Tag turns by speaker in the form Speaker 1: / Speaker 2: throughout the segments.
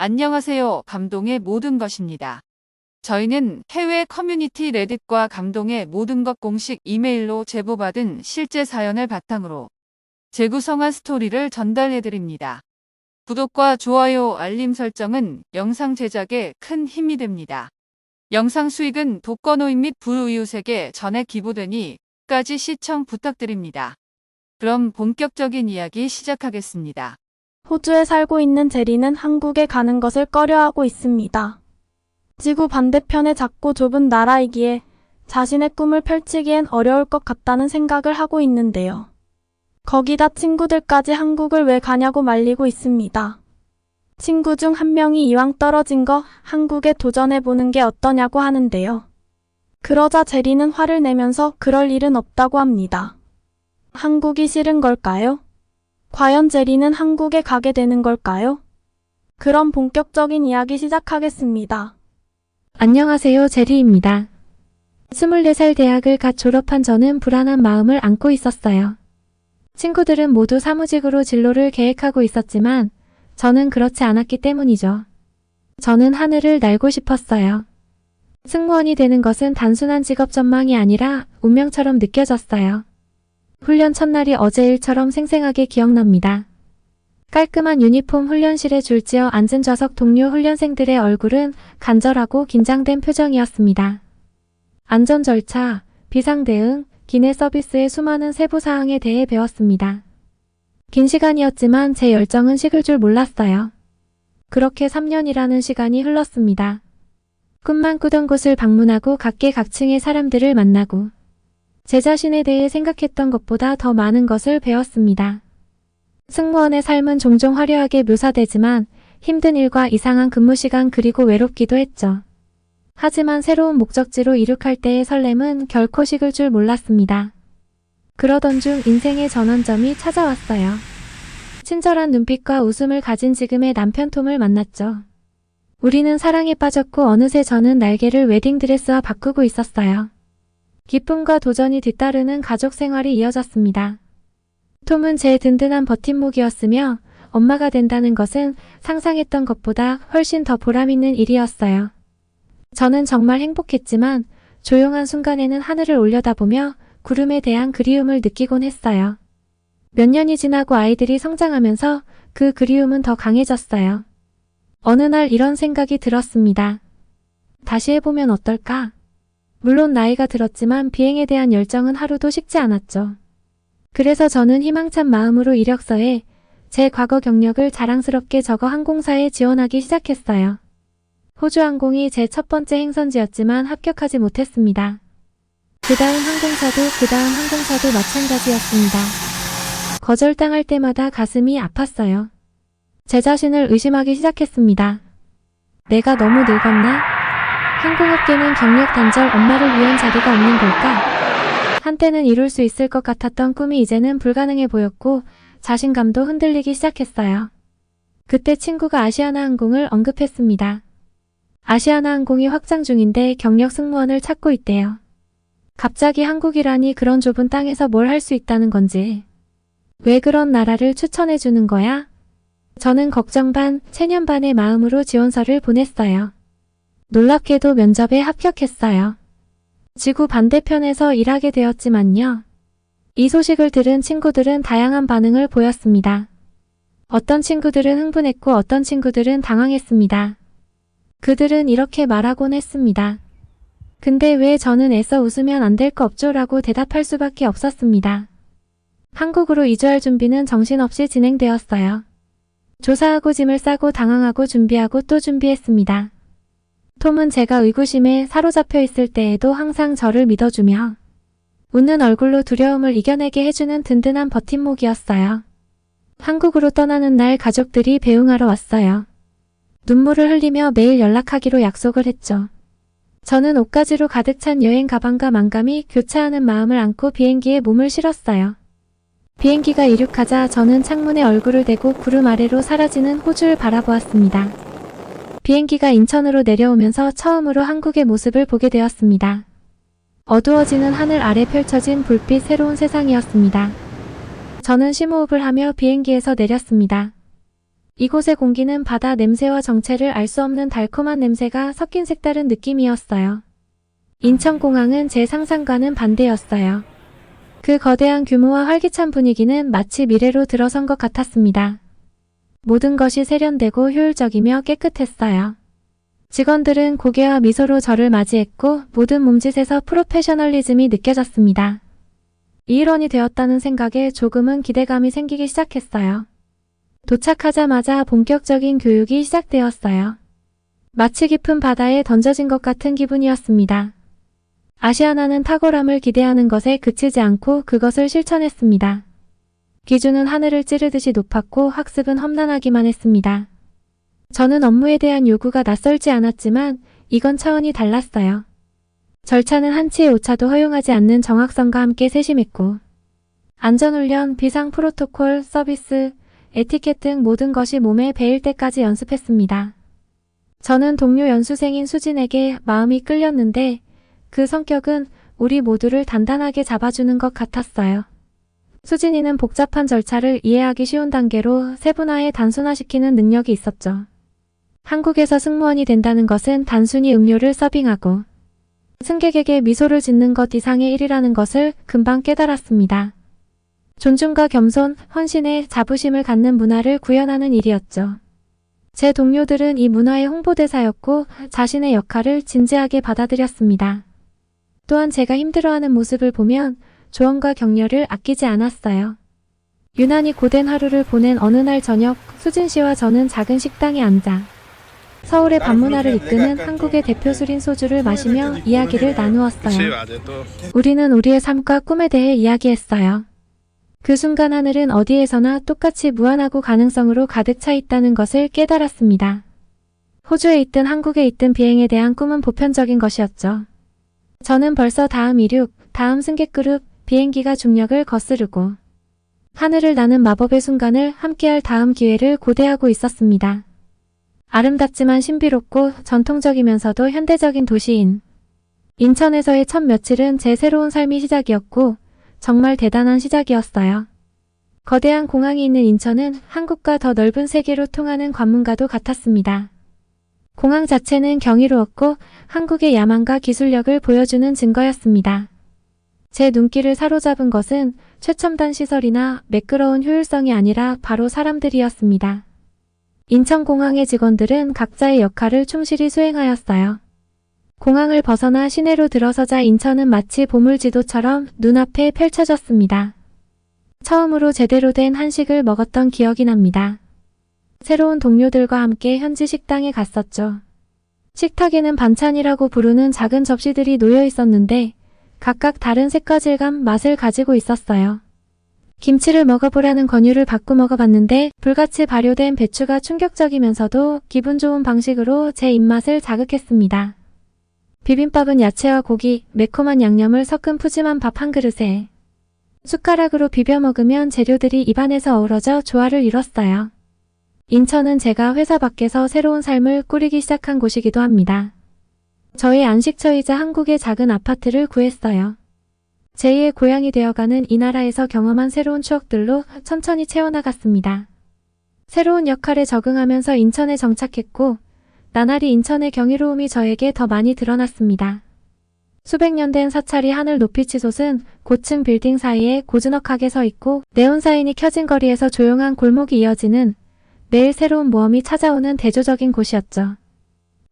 Speaker 1: 안녕하세요. 감동의 모든 것입니다. 저희는 해외 커뮤니티 레딧과 감동의 모든 것 공식 이메일로 제보받은 실제 사연을 바탕으로 재구성한 스토리를 전달해드립니다. 구독과 좋아요, 알림 설정은 영상 제작에 큰 힘이 됩니다. 영상 수익은 독거노인 및 불우이웃에게 전액 기부되니 끝까지 시청 부탁드립니다. 그럼 본격적인 이야기 시작하겠습니다.
Speaker 2: 호주에 살고 있는 제리는 한국에 가는 것을 꺼려하고 있습니다. 지구 반대편의 작고 좁은 나라이기에 자신의 꿈을 펼치기엔 어려울 것 같다는 생각을 하고 있는데요. 거기다 친구들까지 한국을 왜 가냐고 말리고 있습니다. 친구 중 한 명이 이왕 떨어진 거 한국에 도전해보는 게 어떠냐고 하는데요. 그러자 제리는 화를 내면서 그럴 일은 없다고 합니다. 한국이 싫은 걸까요? 과연 제리는 한국에 가게 되는 걸까요? 그럼 본격적인 이야기 시작하겠습니다.
Speaker 3: 안녕하세요, 제리입니다. 24살 대학을 갓 졸업한 저는 불안한 마음을 안고 있었어요. 친구들은 모두 사무직으로 진로를 계획하고 있었지만 저는 그렇지 않았기 때문이죠. 저는 하늘을 날고 싶었어요. 승무원이 되는 것은 단순한 직업 전망이 아니라 운명처럼 느껴졌어요. 훈련 첫날이 어제 일처럼 생생하게 기억납니다. 깔끔한 유니폼 훈련실에 줄지어 앉은 좌석 동료 훈련생들의 얼굴은 간절하고 긴장된 표정이었습니다. 안전 절차, 비상 대응, 기내 서비스의 수많은 세부 사항에 대해 배웠습니다. 긴 시간이었지만 제 열정은 식을 줄 몰랐어요. 그렇게 3년이라는 시간이 흘렀습니다. 꿈만 꾸던 곳을 방문하고 각계각층의 사람들을 만나고 제 자신에 대해 생각했던 것보다 더 많은 것을 배웠습니다. 승무원의 삶은 종종 화려하게 묘사되지만 힘든 일과 이상한 근무 시간 그리고 외롭기도 했죠. 하지만 새로운 목적지로 이륙할 때의 설렘은 결코 식을 줄 몰랐습니다. 그러던 중 인생의 전환점이 찾아왔어요. 친절한 눈빛과 웃음을 가진 지금의 남편 톰을 만났죠. 우리는 사랑에 빠졌고 어느새 저는 날개를 웨딩드레스와 바꾸고 있었어요. 기쁨과 도전이 뒤따르는 가족 생활이 이어졌습니다. 톰은 제 든든한 버팀목이었으며 엄마가 된다는 것은 상상했던 것보다 훨씬 더 보람있는 일이었어요. 저는 정말 행복했지만 조용한 순간에는 하늘을 올려다보며 구름에 대한 그리움을 느끼곤 했어요. 몇 년이 지나고 아이들이 성장하면서 그 그리움은 더 강해졌어요. 어느 날 이런 생각이 들었습니다. 다시 해보면 어떨까? 물론 나이가 들었지만 비행에 대한 열정은 하루도 식지 않았죠. 그래서 저는 희망찬 마음으로 이력서에 제 과거 경력을 자랑스럽게 적어 항공사에 지원하기 시작했어요. 호주항공이 제 첫 번째 행선지였지만 합격하지 못했습니다. 그 다음 항공사도 마찬가지였습니다. 거절당할 때마다 가슴이 아팠어요. 제 자신을 의심하기 시작했습니다. 내가 너무 늙었나? 항공업계는 경력 단절 엄마를 위한 자리가 없는 걸까? 한때는 이룰 수 있을 것 같았던 꿈이 이제는 불가능해 보였고 자신감도 흔들리기 시작했어요. 그때 친구가 아시아나항공을 언급했습니다. 아시아나항공이 확장 중인데 경력 승무원을 찾고 있대요. 갑자기 한국이라니 그런 좁은 땅에서 뭘 할 수 있다는 건지. 왜 그런 나라를 추천해 주는 거야? 저는 걱정 반, 체념 반의 마음으로 지원서를 보냈어요. 놀랍게도 면접에 합격했어요. 지구 반대편에서 일하게 되었지만요. 이 소식을 들은 친구들은 다양한 반응을 보였습니다. 어떤 친구들은 흥분했고 어떤 친구들은 당황했습니다. 그들은 이렇게 말하곤 했습니다. 근데 왜 저는 애써 웃으면 안 될 거 없죠? 라고 대답할 수밖에 없었습니다. 한국으로 이주할 준비는 정신없이 진행되었어요. 조사하고 짐을 싸고 당황하고 준비하고 또 준비했습니다. 톰은 제가 의구심에 사로잡혀 있을 때에도 항상 저를 믿어주며 웃는 얼굴로 두려움을 이겨내게 해주는 든든한 버팀목이었어요. 한국으로 떠나는 날 가족들이 배웅하러 왔어요. 눈물을 흘리며 매일 연락하기로 약속을 했죠. 저는 옷가지로 가득 찬 여행 가방과 만감이 교차하는 마음을 안고 비행기에 몸을 실었어요. 비행기가 이륙하자 저는 창문에 얼굴을 대고 구름 아래로 사라지는 호주를 바라보았습니다. 비행기가 인천으로 내려오면서 처음으로 한국의 모습을 보게 되었습니다. 어두워지는 하늘 아래 펼쳐진 불빛 새로운 세상이었습니다. 저는 심호흡을 하며 비행기에서 내렸습니다. 이곳의 공기는 바다 냄새와 정체를 알 수 없는 달콤한 냄새가 섞인 색다른 느낌이었어요. 인천공항은 제 상상과는 반대였어요. 그 거대한 규모와 활기찬 분위기는 마치 미래로 들어선 것 같았습니다. 모든 것이 세련되고 효율적이며 깨끗했어요. 직원들은 고개와 미소로 저를 맞이했고 모든 몸짓에서 프로페셔널리즘이 느껴졌습니다. 이 일원이 되었다는 생각에 조금은 기대감이 생기기 시작했어요. 도착하자마자 본격적인 교육이 시작되었어요. 마치 깊은 바다에 던져진 것 같은 기분이었습니다. 아시아나는 탁월함을 기대하는 것에 그치지 않고 그것을 실천했습니다. 기준은 하늘을 찌르듯이 높았고 학습은 험난하기만 했습니다. 저는 업무에 대한 요구가 낯설지 않았지만 이건 차원이 달랐어요. 절차는 한치의 오차도 허용하지 않는 정확성과 함께 세심했고 안전훈련, 비상 프로토콜, 서비스, 에티켓 등 모든 것이 몸에 배일 때까지 연습했습니다. 저는 동료 연수생인 수진에게 마음이 끌렸는데 그 성격은 우리 모두를 단단하게 잡아주는 것 같았어요. 수진이는 복잡한 절차를 이해하기 쉬운 단계로 세분화해 단순화시키는 능력이 있었죠. 한국에서 승무원이 된다는 것은 단순히 음료를 서빙하고 승객에게 미소를 짓는 것 이상의 일이라는 것을 금방 깨달았습니다. 존중과 겸손, 헌신에 자부심을 갖는 문화를 구현하는 일이었죠. 제 동료들은 이 문화의 홍보대사였고 자신의 역할을 진지하게 받아들였습니다. 또한 제가 힘들어하는 모습을 보면 조언과 격려를 아끼지 않았어요. 유난히 고된 하루를 보낸 어느 날 저녁, 수진 씨와 저는 작은 식당에 앉아 서울의 밤문화를 이끄는 한국의 대표 술인 소주를 마시며 이야기를 나누었어요. 우리는 우리의 삶과 꿈에 대해 이야기했어요. 그 순간 하늘은 어디에서나 똑같이 무한하고 가능성으로 가득 차 있다는 것을 깨달았습니다. 호주에 있든 한국에 있든 비행에 대한 꿈은 보편적인 것이었죠. 저는 벌써 다음 이륙, 다음 승객 그룹, 비행기가 중력을 거스르고 하늘을 나는 마법의 순간을 함께할 다음 기회를 고대하고 있었습니다. 아름답지만 신비롭고 전통적이면서도 현대적인 도시인 인천에서의 첫 며칠은 제 새로운 삶의 시작이었고 정말 대단한 시작이었어요. 거대한 공항이 있는 인천은 한국과 더 넓은 세계로 통하는 관문과도 같았습니다. 공항 자체는 경이로웠고 한국의 야망과 기술력을 보여주는 증거였습니다. 제 눈길을 사로잡은 것은 최첨단 시설이나 매끄러운 효율성이 아니라 바로 사람들이었습니다. 인천공항의 직원들은 각자의 역할을 충실히 수행하였어요. 공항을 벗어나 시내로 들어서자 인천은 마치 보물지도처럼 눈앞에 펼쳐졌습니다. 처음으로 제대로 된 한식을 먹었던 기억이 납니다. 새로운 동료들과 함께 현지 식당에 갔었죠. 식탁에는 반찬이라고 부르는 작은 접시들이 놓여 있었는데 각각 다른 색과 질감, 맛을 가지고 있었어요. 김치를 먹어보라는 권유를 받고 먹어봤는데 불같이 발효된 배추가 충격적이면서도 기분 좋은 방식으로 제 입맛을 자극했습니다. 비빔밥은 야채와 고기, 매콤한 양념을 섞은 푸짐한 밥 한 그릇에 숟가락으로 비벼 먹으면 재료들이 입안에서 어우러져 조화를 이뤘어요. 인천은 제가 회사 밖에서 새로운 삶을 꾸리기 시작한 곳이기도 합니다. 저의 안식처이자 한국의 작은 아파트를 구했어요. 제2의 고향이 되어가는 이 나라에서 경험한 새로운 추억들로 천천히 채워나갔습니다. 새로운 역할에 적응하면서 인천에 정착했고 나날이 인천의 경이로움이 저에게 더 많이 드러났습니다. 수백 년 된 사찰이 하늘 높이 치솟은 고층 빌딩 사이에 고즈넉하게 서 있고 네온사인이 켜진 거리에서 조용한 골목이 이어지는 매일 새로운 모험이 찾아오는 대조적인 곳이었죠.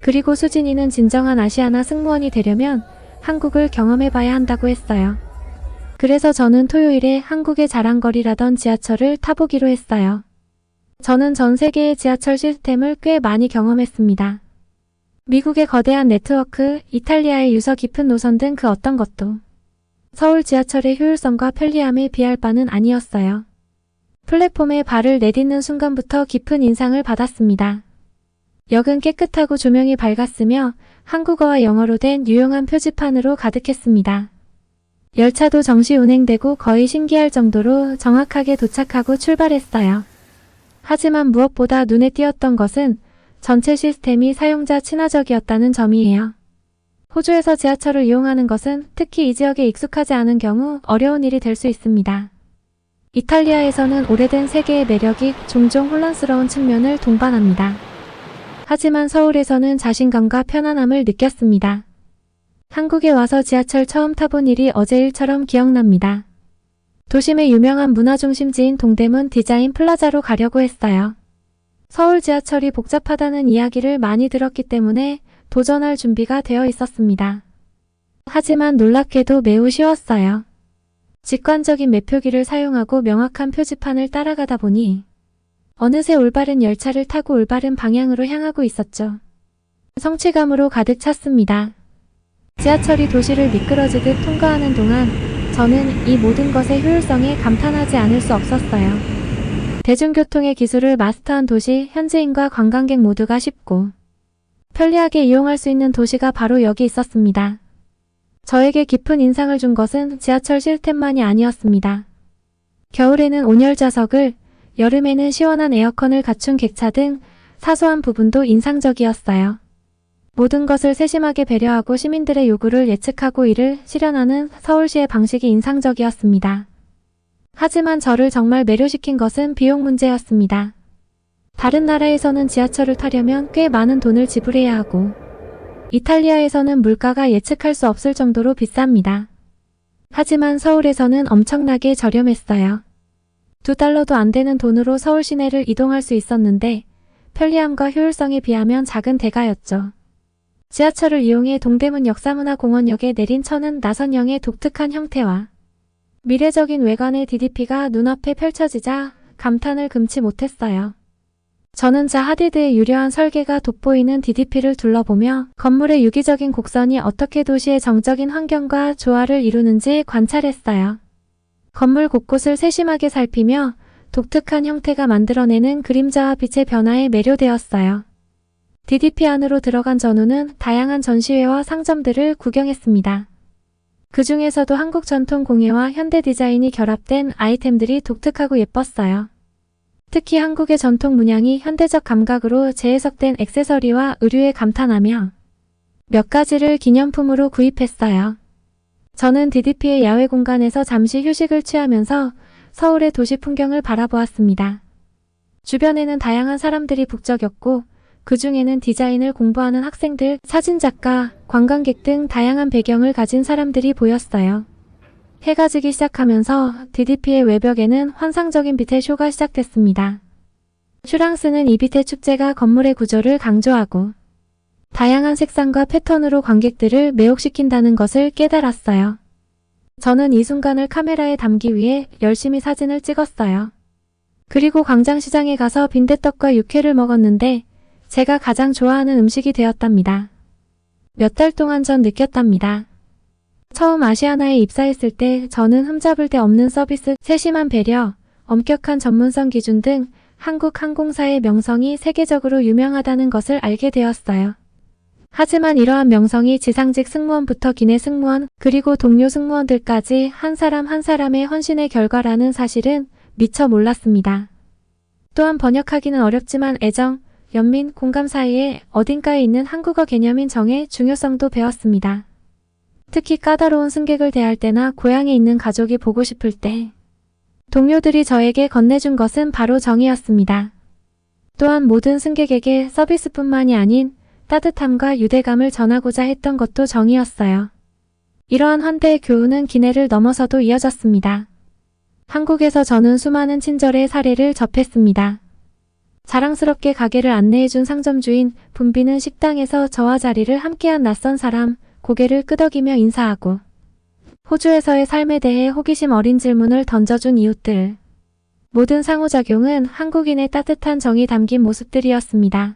Speaker 3: 그리고 수진이는 진정한 아시아나 승무원이 되려면 한국을 경험해봐야 한다고 했어요. 그래서 저는 토요일에 한국의 자랑거리라던 지하철을 타보기로 했어요. 저는 전 세계의 지하철 시스템을 꽤 많이 경험했습니다. 미국의 거대한 네트워크, 이탈리아의 유서 깊은 노선 등 그 어떤 것도 서울 지하철의 효율성과 편리함에 비할 바는 아니었어요. 플랫폼에 발을 내딛는 순간부터 깊은 인상을 받았습니다. 역은 깨끗하고 조명이 밝았으며 한국어와 영어로 된 유용한 표지판으로 가득했습니다. 열차도 정시 운행되고 거의 신기할 정도로 정확하게 도착하고 출발했어요. 하지만 무엇보다 눈에 띄었던 것은 전체 시스템이 사용자 친화적이었다는 점이에요. 호주에서 지하철을 이용하는 것은 특히 이 지역에 익숙하지 않은 경우 어려운 일이 될 수 있습니다. 이탈리아에서는 오래된 세계의 매력이 종종 혼란스러운 측면을 동반합니다. 하지만 서울에서는 자신감과 편안함을 느꼈습니다. 한국에 와서 지하철 처음 타본 일이 어제 일처럼 기억납니다. 도심의 유명한 문화중심지인 동대문 디자인 플라자로 가려고 했어요. 서울 지하철이 복잡하다는 이야기를 많이 들었기 때문에 도전할 준비가 되어 있었습니다. 하지만 놀랍게도 매우 쉬웠어요. 직관적인 매표기를 사용하고 명확한 표지판을 따라가다 보니 어느새 올바른 열차를 타고 올바른 방향으로 향하고 있었죠. 성취감으로 가득 찼습니다. 지하철이 도시를 미끄러지듯 통과하는 동안 저는 이 모든 것의 효율성에 감탄하지 않을 수 없었어요. 대중교통의 기술을 마스터한 도시, 현지인과 관광객 모두가 쉽고 편리하게 이용할 수 있는 도시가 바로 여기 있었습니다. 저에게 깊은 인상을 준 것은 지하철 시스템만이 아니었습니다. 겨울에는 온열 좌석을, 여름에는 시원한 에어컨을 갖춘 객차 등 사소한 부분도 인상적이었어요. 모든 것을 세심하게 배려하고 시민들의 요구를 예측하고 이를 실현하는 서울시의 방식이 인상적이었습니다. 하지만 저를 정말 매료시킨 것은 비용 문제였습니다. 다른 나라에서는 지하철을 타려면 꽤 많은 돈을 지불해야 하고 이탈리아에서는 물가가 예측할 수 없을 정도로 비쌉니다. 하지만 서울에서는 엄청나게 저렴했어요. $2도 안 되는 돈으로 서울 시내를 이동할 수 있었는데 편리함과 효율성에 비하면 작은 대가였죠. 지하철을 이용해 동대문 역사문화공원역에 내린 천은 나선형의 독특한 형태와 미래적인 외관의 DDP가 눈앞에 펼쳐지자 감탄을 금치 못했어요. 저는 자 하디드의 유려한 설계가 돋보이는 DDP를 둘러보며 건물의 유기적인 곡선이 어떻게 도시의 정적인 환경과 조화를 이루는지 관찰했어요. 건물 곳곳을 세심하게 살피며 독특한 형태가 만들어내는 그림자와 빛의 변화에 매료되었어요. DDP 안으로 들어간 전후는 다양한 전시회와 상점들을 구경했습니다. 그 중에서도 한국 전통 공예와 현대 디자인이 결합된 아이템들이 독특하고 예뻤어요. 특히 한국의 전통 문양이 현대적 감각으로 재해석된 액세서리와 의류에 감탄하며 몇 가지를 기념품으로 구입했어요. 저는 DDP의 야외 공간에서 잠시 휴식을 취하면서 서울의 도시 풍경을 바라보았습니다. 주변에는 다양한 사람들이 북적였고 그 중에는 디자인을 공부하는 학생들, 사진작가, 관광객 등 다양한 배경을 가진 사람들이 보였어요. 해가 지기 시작하면서 DDP의 외벽에는 환상적인 빛의 쇼가 시작됐습니다. 슈랑스는 이 빛의 축제가 건물의 구조를 강조하고 다양한 색상과 패턴으로 관객들을 매혹시킨다는 것을 깨달았어요. 저는 이 순간을 카메라에 담기 위해 열심히 사진을 찍었어요. 그리고 광장시장에 가서 빈대떡과 육회를 먹었는데 제가 가장 좋아하는 음식이 되었답니다. 몇 달 동안 전 느꼈답니다. 처음 아시아나에 입사했을 때 저는 흠잡을 데 없는 서비스, 세심한 배려, 엄격한 전문성 기준 등 한국 항공사의 명성이 세계적으로 유명하다는 것을 알게 되었어요. 하지만 이러한 명성이 지상직 승무원부터 기내 승무원, 그리고 동료 승무원들까지 한 사람 한 사람의 헌신의 결과라는 사실은 미처 몰랐습니다. 또한 번역하기는 어렵지만 애정, 연민, 공감 사이에 어딘가에 있는 한국어 개념인 정의 중요성도 배웠습니다. 특히 까다로운 승객을 대할 때나 고향에 있는 가족이 보고 싶을 때 동료들이 저에게 건네준 것은 바로 정이었습니다. 또한 모든 승객에게 서비스뿐만이 아닌 따뜻함과 유대감을 전하고자 했던 것도 정이었어요. 이러한 환대의 교훈은 기내를 넘어서도 이어졌습니다. 한국에서 저는 수많은 친절의 사례를 접했습니다. 자랑스럽게 가게를 안내해준 상점 주인, 붐비는 식당에서 저와 자리를 함께한 낯선 사람, 고개를 끄덕이며 인사하고 호주에서의 삶에 대해 호기심 어린 질문을 던져준 이웃들. 모든 상호작용은 한국인의 따뜻한 정이 담긴 모습들이었습니다.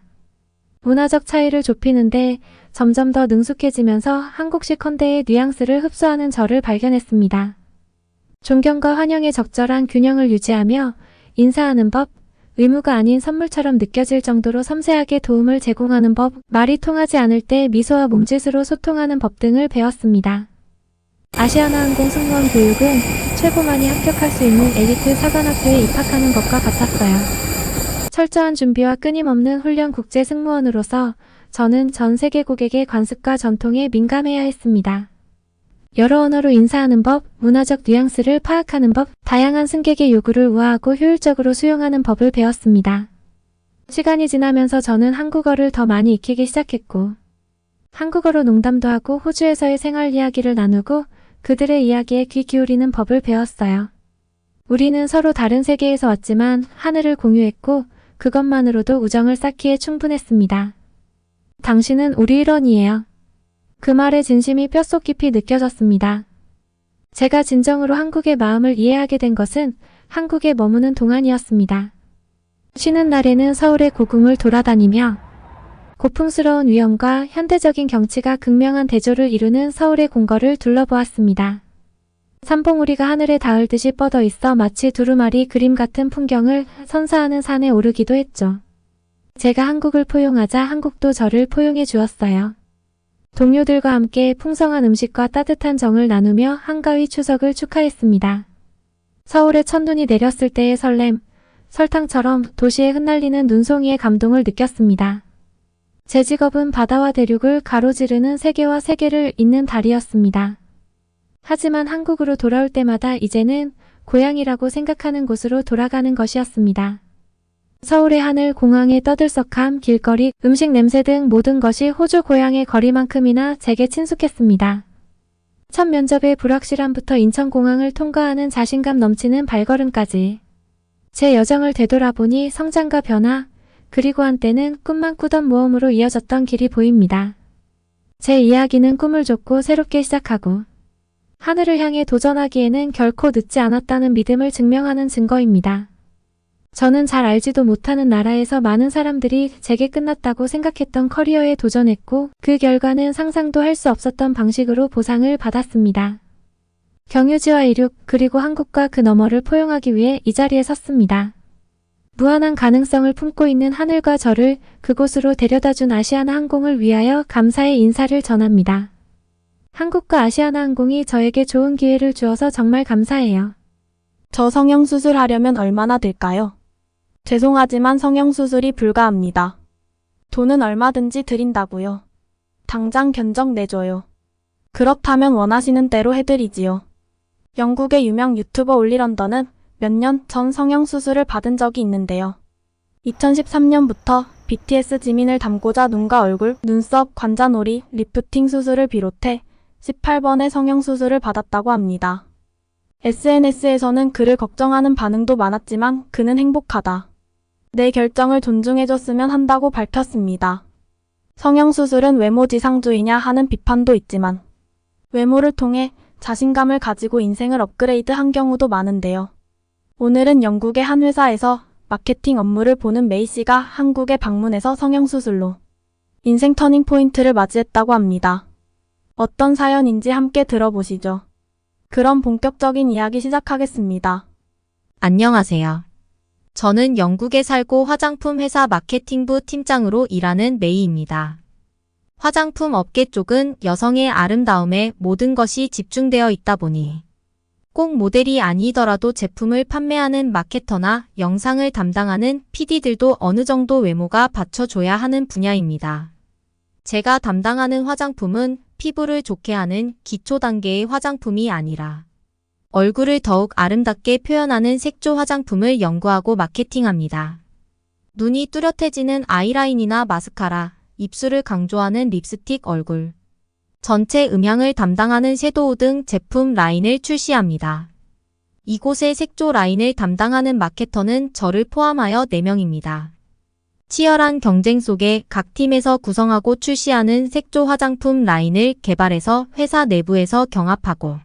Speaker 3: 문화적 차이를 좁히는데 점점 더 능숙해지면서 한국식 컨대의 뉘앙스를 흡수하는 저를 발견했습니다. 존경과 환영의 적절한 균형을 유지하며 인사하는 법, 의무가 아닌 선물처럼 느껴질 정도로 섬세하게 도움을 제공하는 법, 말이 통하지 않을 때 미소와 몸짓으로 소통하는 법 등을 배웠습니다. 아시아나항공 승무원 교육은 최고만이 합격할 수 있는 엘리트 사관학교에 입학하는 것과 같았어요. 철저한 준비와 끊임없는 훈련 국제 승무원으로서 저는 전 세계 고객의 관습과 전통에 민감해야 했습니다. 여러 언어로 인사하는 법, 문화적 뉘앙스를 파악하는 법, 다양한 승객의 요구를 우아하고 효율적으로 수용하는 법을 배웠습니다. 시간이 지나면서 저는 한국어를 더 많이 익히기 시작했고, 한국어로 농담도 하고 호주에서의 생활 이야기를 나누고 그들의 이야기에 귀 기울이는 법을 배웠어요. 우리는 서로 다른 세계에서 왔지만 하늘을 공유했고 그것만으로도 우정을 쌓기에 충분했습니다. 당신은 우리 일원이에요. 그 말의 진심이 뼛속 깊이 느껴졌습니다. 제가 진정으로 한국의 마음을 이해하게 된 것은 한국에 머무는 동안이었습니다. 쉬는 날에는 서울의 고궁을 돌아다니며 고풍스러운 위엄과 현대적인 경치가 극명한 대조를 이루는 서울의 궁궐을 둘러보았습니다. 산봉우리가 하늘에 닿을 듯이 뻗어 있어 마치 두루마리 그림 같은 풍경을 선사하는 산에 오르기도 했죠. 제가 한국을 포용하자 한국도 저를 포용해 주었어요. 동료들과 함께 풍성한 음식과 따뜻한 정을 나누며 한가위 추석을 축하했습니다. 서울에 첫눈이 내렸을 때의 설렘, 설탕처럼 도시에 흩날리는 눈송이의 감동을 느꼈습니다. 제 직업은 바다와 대륙을 가로지르는 세계와 세계를 잇는 달이었습니다. 하지만 한국으로 돌아올 때마다 이제는 고향이라고 생각하는 곳으로 돌아가는 것이었습니다. 서울의 하늘, 공항의 떠들썩함, 길거리, 음식 냄새 등 모든 것이 호주 고향의 거리만큼이나 제게 친숙했습니다. 첫 면접의 불확실함부터 인천공항을 통과하는 자신감 넘치는 발걸음까지 제 여정을 되돌아보니 성장과 변화, 그리고 한때는 꿈만 꾸던 모험으로 이어졌던 길이 보입니다. 제 이야기는 꿈을 쫓고 새롭게 시작하고 하늘을 향해 도전하기에는 결코 늦지 않았다는 믿음을 증명하는 증거입니다. 저는 잘 알지도 못하는 나라에서 많은 사람들이 제게 끝났다고 생각했던 커리어에 도전했고 그 결과는 상상도 할 수 없었던 방식으로 보상을 받았습니다. 경유지와 이륙 그리고 한국과 그 너머를 포용하기 위해 이 자리에 섰습니다. 무한한 가능성을 품고 있는 하늘과 저를 그곳으로 데려다준 아시아나 항공을 위하여 감사의 인사를 전합니다. 한국과 아시아나 항공이 저에게 좋은 기회를 주어서 정말 감사해요.
Speaker 2: 저 성형수술 하려면 얼마나 들까요? 죄송하지만 성형수술이 불가합니다. 돈은 얼마든지 드린다고요. 당장 견적 내줘요. 그렇다면 원하시는 대로 해드리지요. 영국의 유명 유튜버 올리런던은 몇 년 전 성형수술을 받은 적이 있는데요. 2013년부터 BTS 지민을 닮고자 눈과 얼굴, 눈썹, 관자놀이, 리프팅 수술을 비롯해 18번의 성형수술을 받았다고 합니다. SNS에서는 그를 걱정하는 반응도 많았지만 그는 행복하다. 내 결정을 존중해줬으면 한다고 밝혔습니다. 성형수술은 외모지상주의냐 하는 비판도 있지만 외모를 통해 자신감을 가지고 인생을 업그레이드한 경우도 많은데요. 오늘은 영국의 한 회사에서 마케팅 업무를 보는 메이 씨가 한국에 방문해서 성형수술로 인생 터닝포인트를 맞이했다고 합니다. 어떤 사연인지 함께 들어보시죠. 그럼 본격적인 이야기 시작하겠습니다.
Speaker 4: 안녕하세요. 저는 영국에 살고 화장품 회사 마케팅부 팀장으로 일하는 메이입니다. 화장품 업계 쪽은 여성의 아름다움에 모든 것이 집중되어 있다 보니 꼭 모델이 아니더라도 제품을 판매하는 마케터나 영상을 담당하는 PD들도 어느 정도 외모가 받쳐줘야 하는 분야입니다. 제가 담당하는 화장품은 피부를 좋게 하는 기초 단계의 화장품이 아니라 얼굴을 더욱 아름답게 표현하는 색조 화장품을 연구하고 마케팅합니다. 눈이 뚜렷해지는 아이라인이나 마스카라, 입술을 강조하는 립스틱, 얼굴 전체 음향을 담당하는 섀도우 등 제품 라인을 출시합니다. 이곳의 색조 라인을 담당하는 마케터는 저를 포함하여 4명입니다. 치열한 경쟁 속에 각 팀에서 구성하고 출시하는 색조 화장품 라인을 개발해서 회사 내부에서 경합하고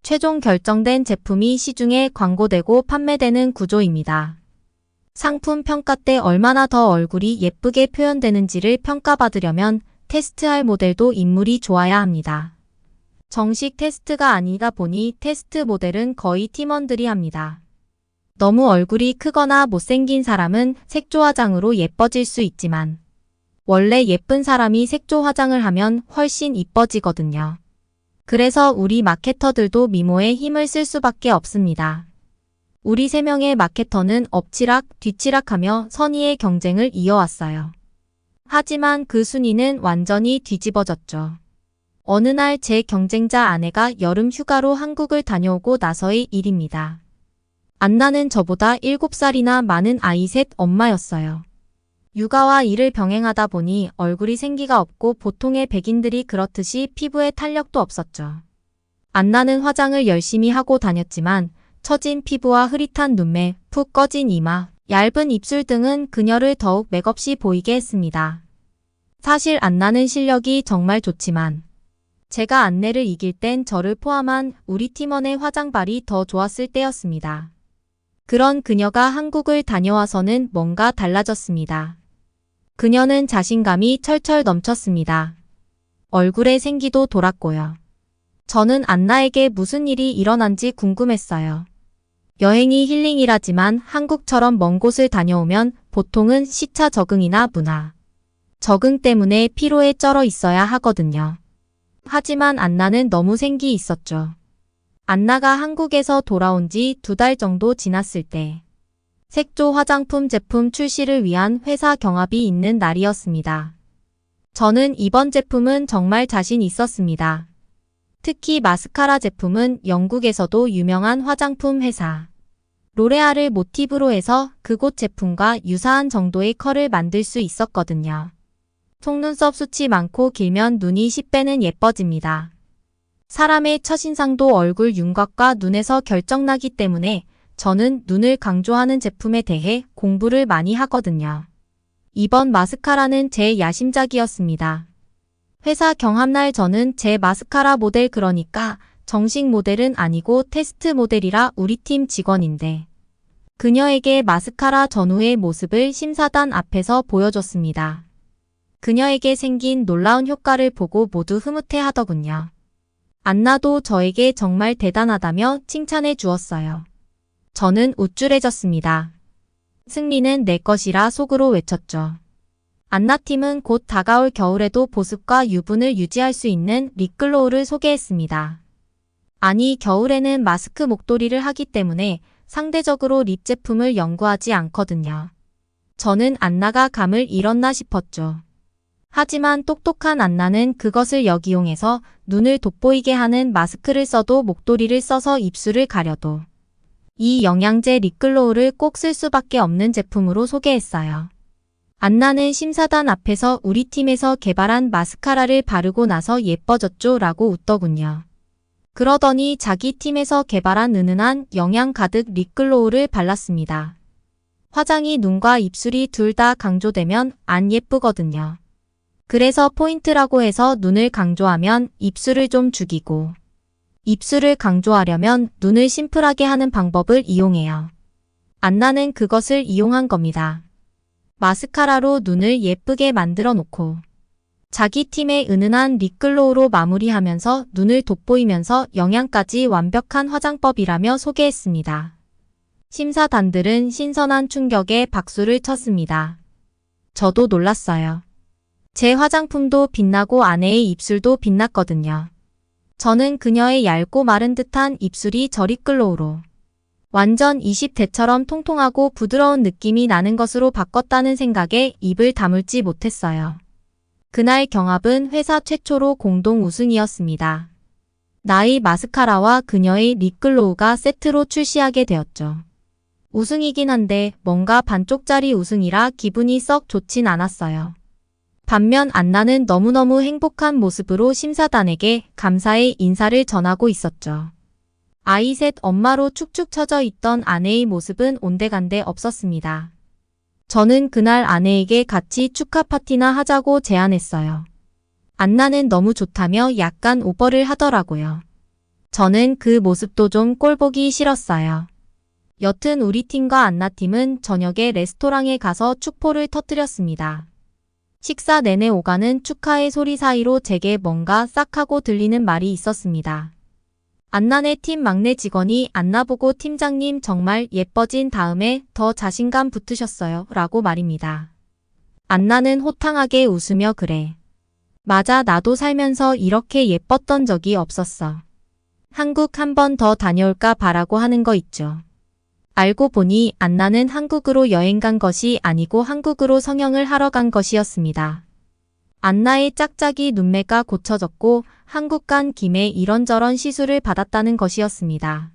Speaker 4: 최종 결정된 제품이 시중에 광고되고 판매되는 구조입니다. 상품 평가 때 얼마나 더 얼굴이 예쁘게 표현되는지를 평가받으려면 테스트할 모델도 인물이 좋아야 합니다. 정식 테스트가 아니다 보니 테스트 모델은 거의 팀원들이 합니다. 너무 얼굴이 크거나 못생긴 사람은 색조 화장으로 예뻐질 수 있지만 원래 예쁜 사람이 색조 화장을 하면 훨씬 이뻐지거든요. 그래서 우리 마케터들도 미모에 힘을 쓸 수밖에 없습니다. 우리 3명의 마케터는 엎치락 뒤치락하며 선의의 경쟁을 이어왔어요. 하지만 그 순위는 완전히 뒤집어졌죠. 어느 날 제 경쟁자 아내가 여름 휴가로 한국을 다녀오고 나서의 일입니다. 안나는 저보다 7살이나 많은 아이 셋 엄마였어요. 육아와 일을 병행하다 보니 얼굴이 생기가 없고 보통의 백인들이 그렇듯이 피부에 탄력도 없었죠. 안나는 화장을 열심히 하고 다녔지만 처진 피부와 흐릿한 눈매, 푹 꺼진 이마, 얇은 입술 등은 그녀를 더욱 맥없이 보이게 했습니다. 사실 안나는 실력이 정말 좋지만 제가 안내를 이길 땐 저를 포함한 우리 팀원의 화장발이 더 좋았을 때였습니다. 그런 그녀가 한국을 다녀와서는 뭔가 달라졌습니다. 그녀는 자신감이 철철 넘쳤습니다. 얼굴에 생기도 돌았고요. 저는 안나에게 무슨 일이 일어난지 궁금했어요. 여행이 힐링이라지만 한국처럼 먼 곳을 다녀오면 보통은 시차 적응이나 문화 적응 때문에 피로에 쩔어 있어야 하거든요. 하지만 안나는 너무 생기 있었죠. 안나가 한국에서 돌아온 지 2달 정도 지났을 때 색조 화장품 제품 출시를 위한 회사 경합이 있는 날이었습니다. 저는 이번 제품은 정말 자신 있었습니다. 특히 마스카라 제품은 영국에서도 유명한 화장품 회사 로레알을 모티브로 해서 그곳 제품과 유사한 정도의 컬을 만들 수 있었거든요. 속눈썹 숱이 많고 길면 눈이 10배는 예뻐집니다. 사람의 첫인상도 얼굴 윤곽과 눈에서 결정나기 때문에 저는 눈을 강조하는 제품에 대해 공부를 많이 하거든요. 이번 마스카라는 제 야심작이었습니다. 회사 경합날 저는 제 마스카라 모델 그러니까 정식 모델은 아니고 테스트 모델이라 우리 팀 직원인데 그녀에게 마스카라 전후의 모습을 심사단 앞에서 보여줬습니다. 그녀에게 생긴 놀라운 효과를 보고 모두 흐뭇해 하더군요. 안나도 저에게 정말 대단하다며 칭찬해 주었어요. 저는 우쭐해졌습니다. 승리는 내 것이라 속으로 외쳤죠. 안나팀은 곧 다가올 겨울에도 보습과 유분을 유지할 수 있는 립글로우를 소개했습니다. 아니, 겨울에는 마스크 목도리를 하기 때문에 상대적으로 립 제품을 연구하지 않거든요. 저는 안나가 감을 잃었나 싶었죠. 하지만 똑똑한 안나는 그것을 역이용해서 눈을 돋보이게 하는 마스크를 써도 목도리를 써서 입술을 가려도 이 영양제 립글로우를 꼭 쓸 수밖에 없는 제품으로 소개했어요. 안나는 심사단 앞에서 우리 팀에서 개발한 마스카라를 바르고 나서 예뻐졌죠 라고 웃더군요. 그러더니 자기 팀에서 개발한 은은한 영양 가득 립글로우를 발랐습니다. 화장이 눈과 입술이 둘 다 강조되면 안 예쁘거든요. 그래서 포인트라고 해서 눈을 강조하면 입술을 좀 죽이고 입술을 강조하려면 눈을 심플하게 하는 방법을 이용해요. 안나는 그것을 이용한 겁니다. 마스카라로 눈을 예쁘게 만들어 놓고 자기 팀의 은은한 립글로우로 마무리하면서 눈을 돋보이면서 영양까지 완벽한 화장법이라며 소개했습니다. 심사단들은 신선한 충격에 박수를 쳤습니다. 저도 놀랐어요. 제 화장품도 빛나고 아내의 입술도 빛났거든요. 저는 그녀의 얇고 마른 듯한 입술이 저 립글로우로 완전 20대처럼 통통하고 부드러운 느낌이 나는 것으로 바꿨다는 생각에 입을 다물지 못했어요. 그날 경합은 회사 최초로 공동 우승이었습니다. 나의 마스카라와 그녀의 립글로우가 세트로 출시하게 되었죠. 우승이긴 한데 뭔가 반쪽짜리 우승이라 기분이 썩 좋진 않았어요. 반면 안나는 너무너무 행복한 모습으로 심사단에게 감사의 인사를 전하고 있었죠. 아이 셋 엄마로 축축 처져 있던 아내의 모습은 온데간데 없었습니다. 저는 그날 아내에게 같이 축하 파티나 하자고 제안했어요. 안나는 너무 좋다며 약간 오버를 하더라고요. 저는 그 모습도 좀 꼴보기 싫었어요. 여튼 우리 팀과 안나 팀은 저녁에 레스토랑에 가서 축포를 터뜨렸습니다. 식사 내내 오가는 축하의 소리 사이로 제게 뭔가 싹 하고 들리는 말이 있었습니다. 안나네 팀 막내 직원이 안나 보고 팀장님 정말 예뻐진 다음에 더 자신감 붙으셨어요 라고 말입니다. 안나는 호탕하게 웃으며 그래. 맞아, 나도 살면서 이렇게 예뻤던 적이 없었어. 한국 한 번 더 다녀올까 봐라고 하는 거 있죠. 알고 보니 안나는 한국으로 여행 간 것이 아니고 한국으로 성형을 하러 간 것이었습니다. 안나의 짝짝이 눈매가 고쳐졌고 한국 간 김에 이런저런 시술을 받았다는 것이었습니다.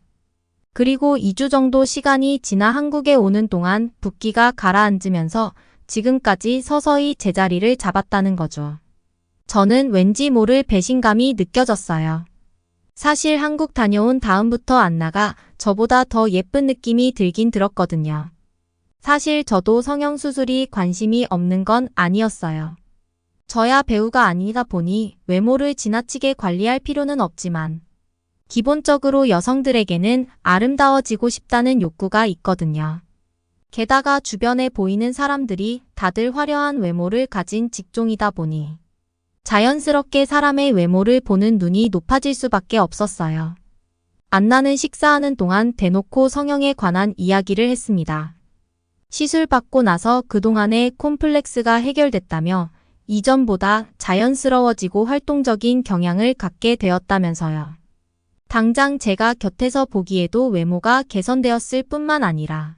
Speaker 4: 그리고 2주 정도 시간이 지나 한국에 오는 동안 붓기가 가라앉으면서 지금까지 서서히 제자리를 잡았다는 거죠. 저는 왠지 모를 배신감이 느껴졌어요. 사실 한국 다녀온 다음부터 안나가 저보다 더 예쁜 느낌이 들긴 들었거든요. 사실 저도 성형수술이 관심이 없는 건 아니었어요. 저야 배우가 아니다 보니 외모를 지나치게 관리할 필요는 없지만 기본적으로 여성들에게는 아름다워지고 싶다는 욕구가 있거든요. 게다가 주변에 보이는 사람들이 다들 화려한 외모를 가진 직종이다 보니 자연스럽게 사람의 외모를 보는 눈이 높아질 수밖에 없었어요. 안나는 식사하는 동안 대놓고 성형에 관한 이야기를 했습니다. 시술 받고 나서 그동안의 콤플렉스가 해결됐다며 이전보다 자연스러워지고 활동적인 경향을 갖게 되었다면서요. 당장 제가 곁에서 보기에도 외모가 개선되었을 뿐만 아니라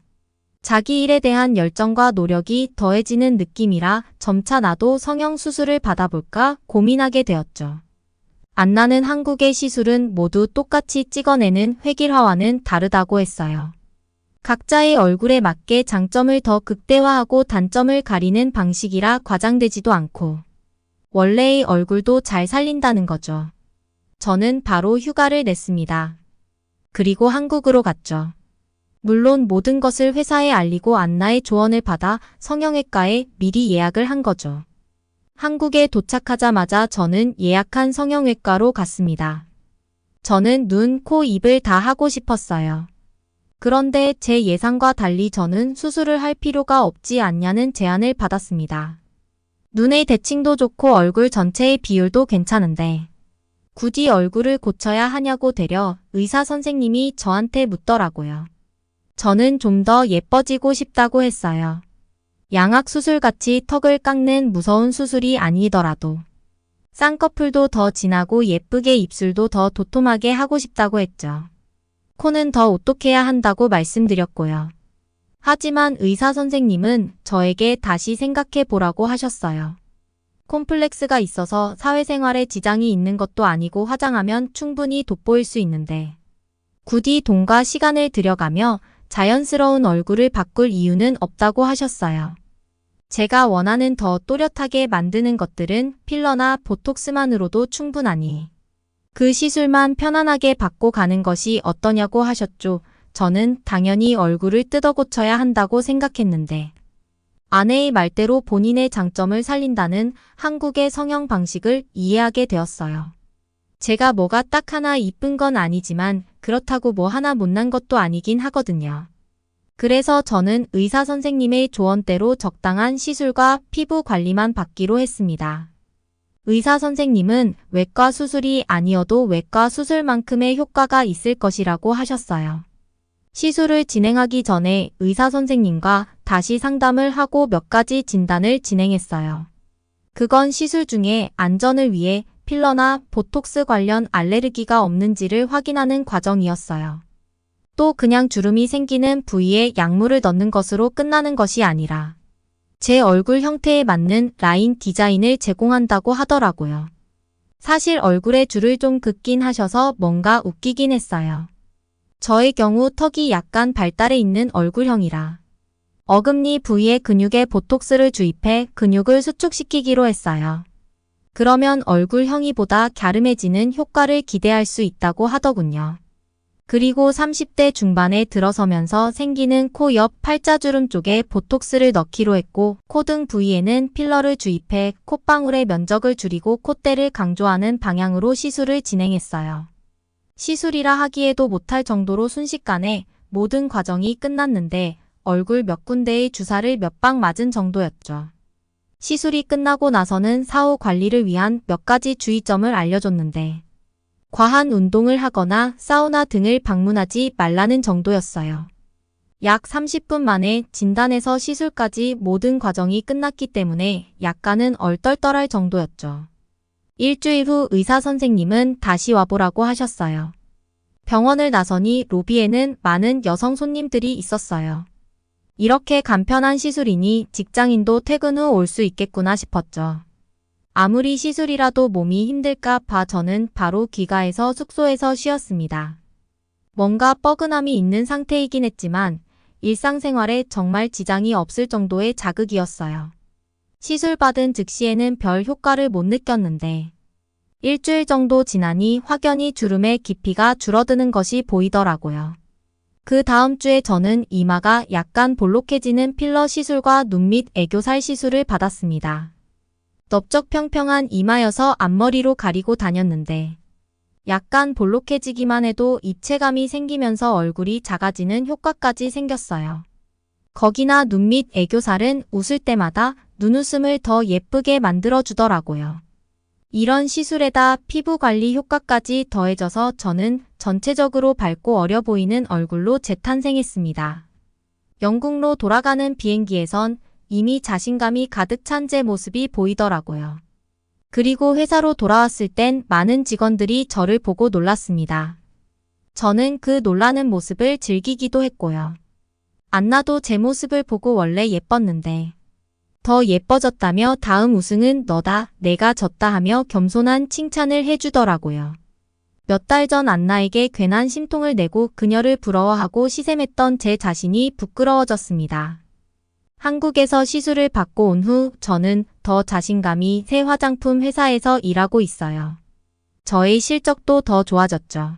Speaker 4: 자기 일에 대한 열정과 노력이 더해지는 느낌이라 점차 나도 성형수술을 받아볼까 고민하게 되었죠. 안나는 한국의 시술은 모두 똑같이 찍어내는 획일화와는 다르다고 했어요. 각자의 얼굴에 맞게 장점을 더 극대화하고 단점을 가리는 방식이라 과장되지도 않고 원래의 얼굴도 잘 살린다는 거죠. 저는 바로 휴가를 냈습니다. 그리고 한국으로 갔죠. 물론 모든 것을 회사에 알리고 안나의 조언을 받아 성형외과에 미리 예약을 한 거죠. 한국에 도착하자마자 저는 예약한 성형외과로 갔습니다. 저는 눈, 코, 입을 다 하고 싶었어요. 그런데 제 예상과 달리 저는 수술을 할 필요가 없지 않냐는 제안을 받았습니다. 눈의 대칭도 좋고 얼굴 전체의 비율도 괜찮은데 굳이 얼굴을 고쳐야 하냐고 되려 의사 선생님이 저한테 묻더라고요. 저는 좀 더 예뻐지고 싶다고 했어요. 양악수술같이 턱을 깎는 무서운 수술이 아니더라도 쌍꺼풀도 더 진하고 예쁘게 입술도 더 도톰하게 하고 싶다고 했죠. 코는 더 오똑해야 한다고 말씀드렸고요. 하지만 의사 선생님은 저에게 다시 생각해 보라고 하셨어요. 콤플렉스가 있어서 사회생활에 지장이 있는 것도 아니고 화장하면 충분히 돋보일 수 있는데 굳이 돈과 시간을 들여가며 자연스러운 얼굴을 바꿀 이유는 없다고 하셨어요. 제가 원하는 더 또렷하게 만드는 것들은 필러나 보톡스만으로도 충분하니 그 시술만 편안하게 받고 가는 것이 어떠냐고 하셨죠. 저는 당연히 얼굴을 뜯어 고쳐야 한다고 생각했는데 아내의 말대로 본인의 장점을 살린다는 한국의 성형 방식을 이해하게 되었어요. 제가 뭐가 딱 하나 이쁜 건 아니지만 그렇다고 뭐 하나 못난 것도 아니긴 하거든요. 그래서 저는 의사 선생님의 조언대로 적당한 시술과 피부 관리만 받기로 했습니다. 의사 선생님은 외과 수술이 아니어도 외과 수술만큼의 효과가 있을 것이라고 하셨어요. 시술을 진행하기 전에 의사 선생님과 다시 상담을 하고 몇 가지 진단을 진행했어요. 그건 시술 중에 안전을 위해 필러나 보톡스 관련 알레르기가 없는지를 확인하는 과정이었어요. 또 그냥 주름이 생기는 부위에 약물을 넣는 것으로 끝나는 것이 아니라 제 얼굴 형태에 맞는 라인 디자인을 제공한다고 하더라고요. 사실 얼굴에 줄을 좀 긋긴 하셔서 뭔가 웃기긴 했어요. 저의 경우 턱이 약간 발달해 있는 얼굴형이라 어금니 부위의 근육에 보톡스를 주입해 근육을 수축시키기로 했어요. 그러면 얼굴형이보다 갸름해지는 효과를 기대할 수 있다고 하더군요. 그리고 30대 중반에 들어서면서 생기는 코 옆 팔자주름 쪽에 보톡스를 넣기로 했고 코 등 부위에는 필러를 주입해 콧방울의 면적을 줄이고 콧대를 강조하는 방향으로 시술을 진행했어요. 시술이라 하기에도 못할 정도로 순식간에 모든 과정이 끝났는데 얼굴 몇 군데의 주사를 몇 방 맞은 정도였죠. 시술이 끝나고 나서는 사후 관리를 위한 몇 가지 주의점을 알려줬는데 과한 운동을 하거나 사우나 등을 방문하지 말라는 정도였어요. 약 30분 만에 진단에서 시술까지 모든 과정이 끝났기 때문에 약간은 얼떨떨할 정도였죠. 일주일 후 의사 선생님은 다시 와보라고 하셨어요. 병원을 나서니 로비에는 많은 여성 손님들이 있었어요. 이렇게 간편한 시술이니 직장인도 퇴근 후 올 수 있겠구나 싶었죠. 아무리 시술이라도 몸이 힘들까 봐 저는 바로 귀가해서 숙소에서 쉬었습니다. 뭔가 뻐근함이 있는 상태이긴 했지만 일상생활에 정말 지장이 없을 정도의 자극이었어요. 시술 받은 즉시에는 별 효과를 못 느꼈는데 일주일 정도 지나니 확연히 주름의 깊이가 줄어드는 것이 보이더라고요. 그 다음 주에 저는 이마가 약간 볼록해지는 필러 시술과 눈 밑 애교살 시술을 받았습니다. 넓적 평평한 이마여서 앞머리로 가리고 다녔는데 약간 볼록해지기만 해도 입체감이 생기면서 얼굴이 작아지는 효과까지 생겼어요. 거기나 눈 밑 애교살은 웃을 때마다 눈웃음을 더 예쁘게 만들어주더라고요. 이런 시술에다 피부 관리 효과까지 더해져서 저는 전체적으로 밝고 어려 보이는 얼굴로 재탄생했습니다. 영국로 돌아가는 비행기에선 이미 자신감이 가득 찬 제 모습이 보이더라고요. 그리고 회사로 돌아왔을 땐 많은 직원들이 저를 보고 놀랐습니다. 저는 그 놀라는 모습을 즐기기도 했고요. 안나도 제 모습을 보고 원래 예뻤는데 더 예뻐졌다며 다음 우승은 너다, 내가 졌다 하며 겸손한 칭찬을 해주더라고요. 몇 달 전 안나에게 괜한 심통을 내고 그녀를 부러워하고 시샘했던 제 자신이 부끄러워졌습니다. 한국에서 시술을 받고 온 후 저는 더 자신감이 새 화장품 회사에서 일하고 있어요. 저의 실적도 더 좋아졌죠.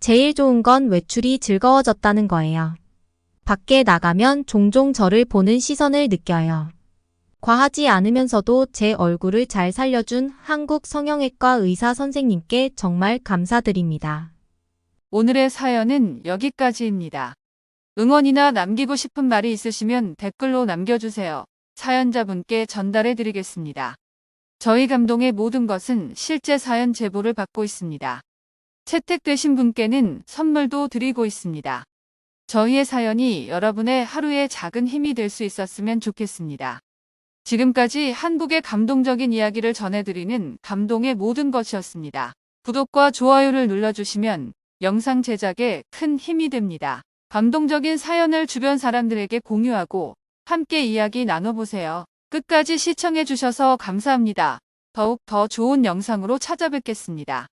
Speaker 4: 제일 좋은 건 외출이 즐거워졌다는 거예요. 밖에 나가면 종종 저를 보는 시선을 느껴요. 과하지 않으면서도 제 얼굴을 잘 살려준 한국 성형외과 의사 선생님께 정말 감사드립니다.
Speaker 1: 오늘의 사연은 여기까지입니다. 응원이나 남기고 싶은 말이 있으시면 댓글로 남겨주세요. 사연자분께 전달해 드리겠습니다. 저희 감동의 모든 것은 실제 사연 제보를 받고 있습니다. 채택되신 분께는 선물도 드리고 있습니다. 저희의 사연이 여러분의 하루의 작은 힘이 될 수 있었으면 좋겠습니다. 지금까지 한국의 감동적인 이야기를 전해드리는 감동의 모든 것이었습니다. 구독과 좋아요를 눌러주시면 영상 제작에 큰 힘이 됩니다. 감동적인 사연을 주변 사람들에게 공유하고 함께 이야기 나눠보세요. 끝까지 시청해주셔서 감사합니다. 더욱 더 좋은 영상으로 찾아뵙겠습니다.